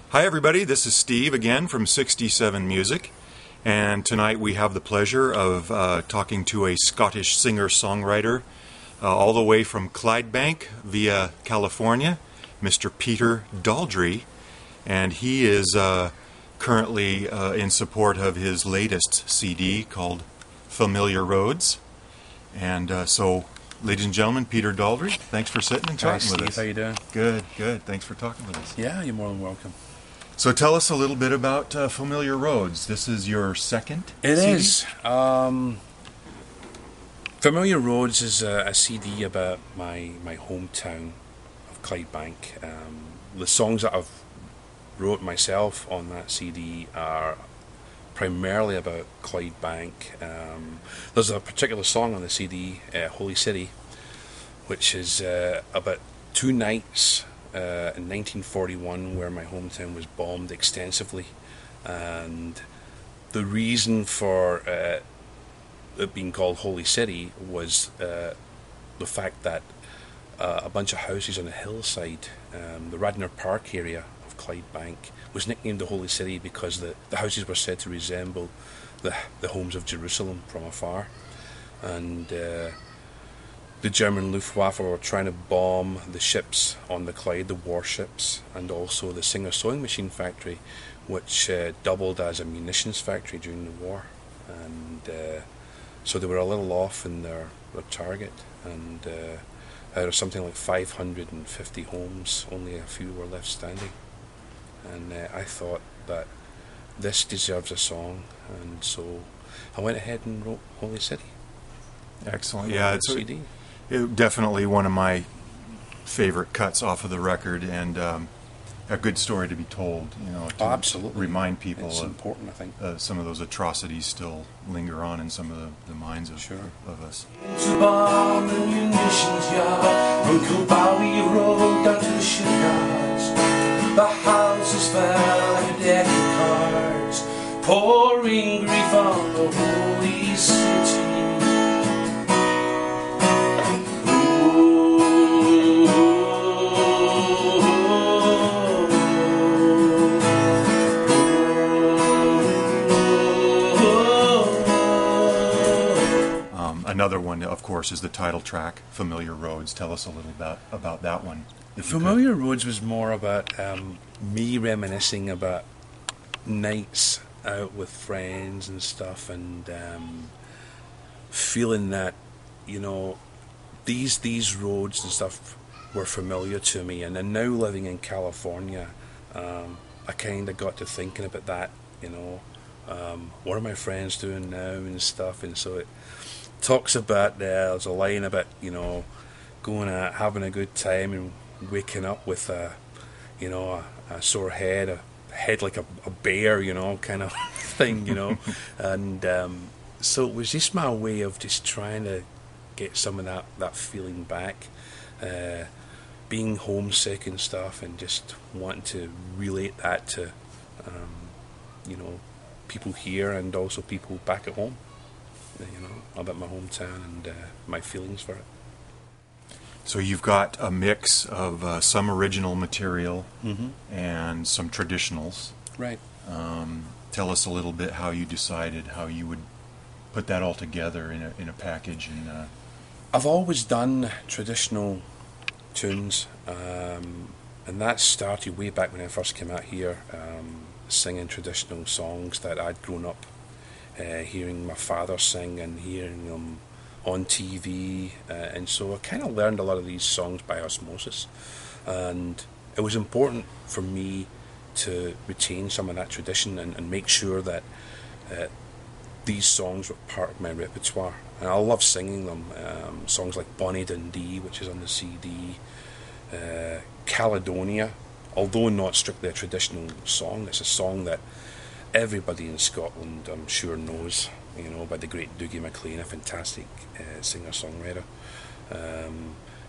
Hi everybody, this is Steve again from 67 Music, and tonight we have the pleasure of talking to a Scottish singer-songwriter all the way from Clydebank via California, Mr. Peter Daldry, and he is currently in support of his latest CD called Familiar Roads. And so, ladies and gentlemen, Peter Daldry, thanks for sitting and chatting with us. How you doing? Good, good. Thanks for talking with us. Yeah, you're more than welcome. So tell us a little bit about Familiar Roads. This is your second It CD? is. Familiar Roads is a CD about my hometown of Clydebank. The songs that I've wrote myself on that CD are primarily about Clydebank. There's a particular song on the CD, Holy City, which is about two nights in 1941 where my hometown was bombed extensively, and the reason for it being called Holy City was the fact that a bunch of houses on a hillside, the Radnor Park area of Clydebank, was nicknamed the Holy City because the houses were said to resemble the homes of Jerusalem from afar, and the German Luftwaffe were trying to bomb the ships on the Clyde, the warships, and also the Singer sewing machine factory, which doubled as a munitions factory during the war. And so they were a little off in their target, and out of something like 550 homes, only a few were left standing. And I thought that this deserves a song, and so I went ahead and wrote Holy City. Excellent. Yeah, it's CD. Definitely one of my favorite cuts off of the record, and a good story to be told. You know, to absolutely remind people. It's important, I think. Some of those atrocities still linger on in some of the minds of us. To bomb the munitions yard, from Kilbarry Road down to the shipyards. The houses fell like a deck of cards, pouring grief on the holy city. Another one, of course, is the title track, Familiar Roads. Tell us a little about that one. Familiar Roads was more about me reminiscing about nights out with friends and stuff, and feeling that, you know, these roads and stuff were familiar to me. And then now living in California, I kind of got to thinking about that, you know, what are my friends doing now and stuff. And so it talks about, there's a line about, you know, going out, having a good time and waking up with a sore head, a head like a bear, you know, kind of thing, you know. And so it was just my way of just trying to get some of that feeling back, being homesick and stuff, and just wanting to relate that to you know, people here and also people back at home, you know, about my hometown and my feelings for it. So you've got a mix of some original material and some traditionals. Right. Tell us a little bit how you decided how you would put that all together in a package. And I've always done traditional tunes, and that started way back when I first came out here, singing traditional songs that I'd grown up hearing my father sing and hearing them on TV, and so I kind of learned a lot of these songs by osmosis, and it was important for me to retain some of that tradition and make sure that these songs were part of my repertoire. And I love singing them, songs like Bonnie Dundee, which is on the CD, Caledonia, although not strictly a traditional song. It's a song that everybody in Scotland, I'm sure, knows, you know, by the great Dougie MacLean, a fantastic singer-songwriter.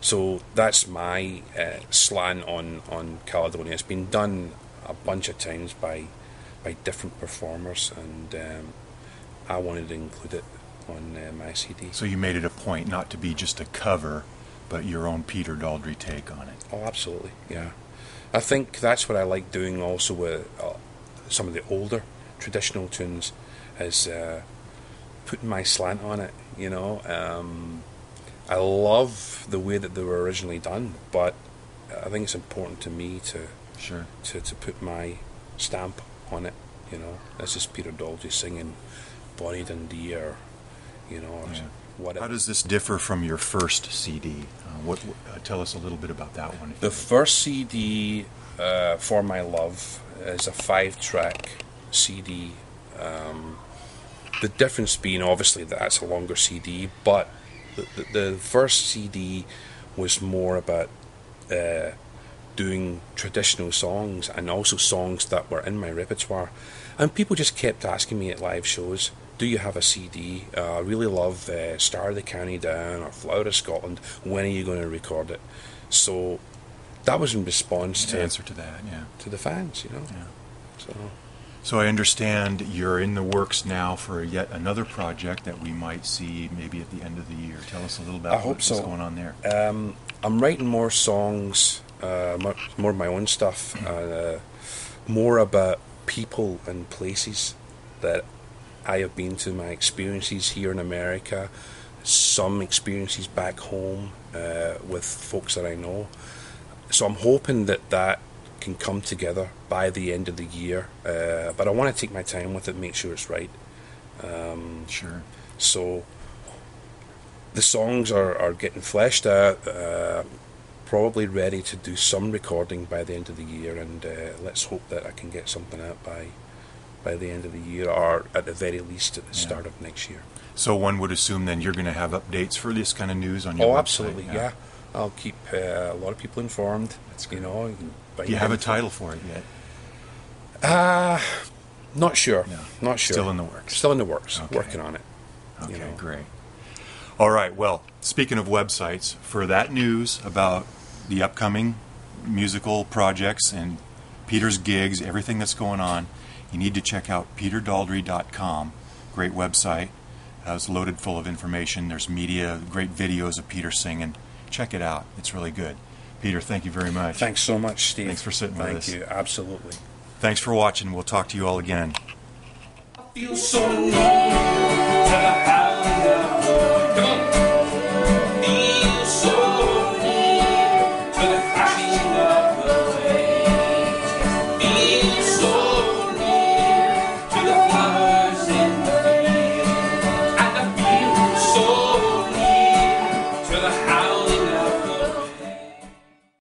So that's my slant on Caledonia. It's been done a bunch of times by different performers, and I wanted to include it on my CD. So you made it a point not to be just a cover, but your own Peter Daldry take on it. Oh, absolutely, yeah. I think that's what I like doing also with some of the older traditional tunes, is putting my slant on it, you know. I love the way that they were originally done, but I think it's important to me to put my stamp on it, you know. This is Peter Daldry singing Bonnie Dundee, or, you know, or whatever. How does this differ from your first CD? Tell us a little bit about that one. The first CD, For My Love, is a 5-track CD. The difference being, obviously, that that's a longer CD, but the first CD was more about doing traditional songs, and also songs that were in my repertoire. And people just kept asking me at live shows, do you have a CD? I really love Star of the County Down or Flower of Scotland. When are you going to record it? So that was in response to answer to that, to the fans, you know. Yeah. So I understand you're in the works now for yet another project that we might see maybe at the end of the year. Tell us a little about what's going on there. I'm writing more songs, more of my own stuff, more about people and places that I have been to, my experiences here in America, some experiences back home with folks that I know. So I'm hoping that can come together by the end of the year, but I want to take my time with it, make sure it's right. Sure. So the songs are getting fleshed out, probably ready to do some recording by the end of the year, and let's hope that I can get something out by the end of the year, or at the very least at the start of next year. So one would assume then you're going to have updates for this kind of news on your website? Oh, absolutely, yeah. I'll keep a lot of people informed. That's good. You know. Do you have a title for it yet? Not sure. No. Not sure. Still in the works. Still in the works. Okay. Working on it. Okay, you know. Great. All right. Well, speaking of websites, for that news about the upcoming musical projects and Peter's gigs, everything that's going on, you need to check out peterdaldry.com. Great website. It's loaded full of information. There's media, great videos of Peter singing. Check it out. It's really good. Peter, thank you very much. Thanks so much, Steve. Thanks for sitting with us. Thank you. Absolutely. Thanks for watching. We'll talk to you all again. I feel so alone till I have